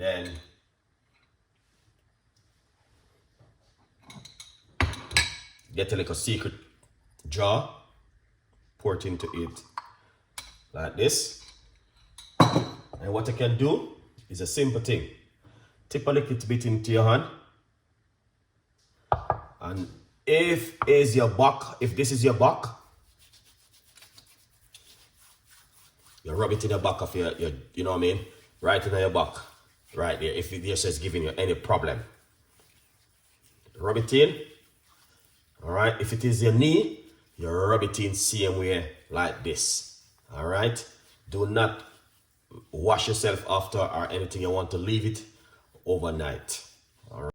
Then get a little secret jar, pour it into it like this. And what I can do is a simple thing. Tip a little bit into your hand. And if this is your back, you rub it in the back of your you know what I mean? Right in your back. Right there. If it just giving you any problem. Rub it in. Alright. If it is your knee, you rub it in same way like this. Alright. Do not wash yourself after or anything. You want to leave it overnight.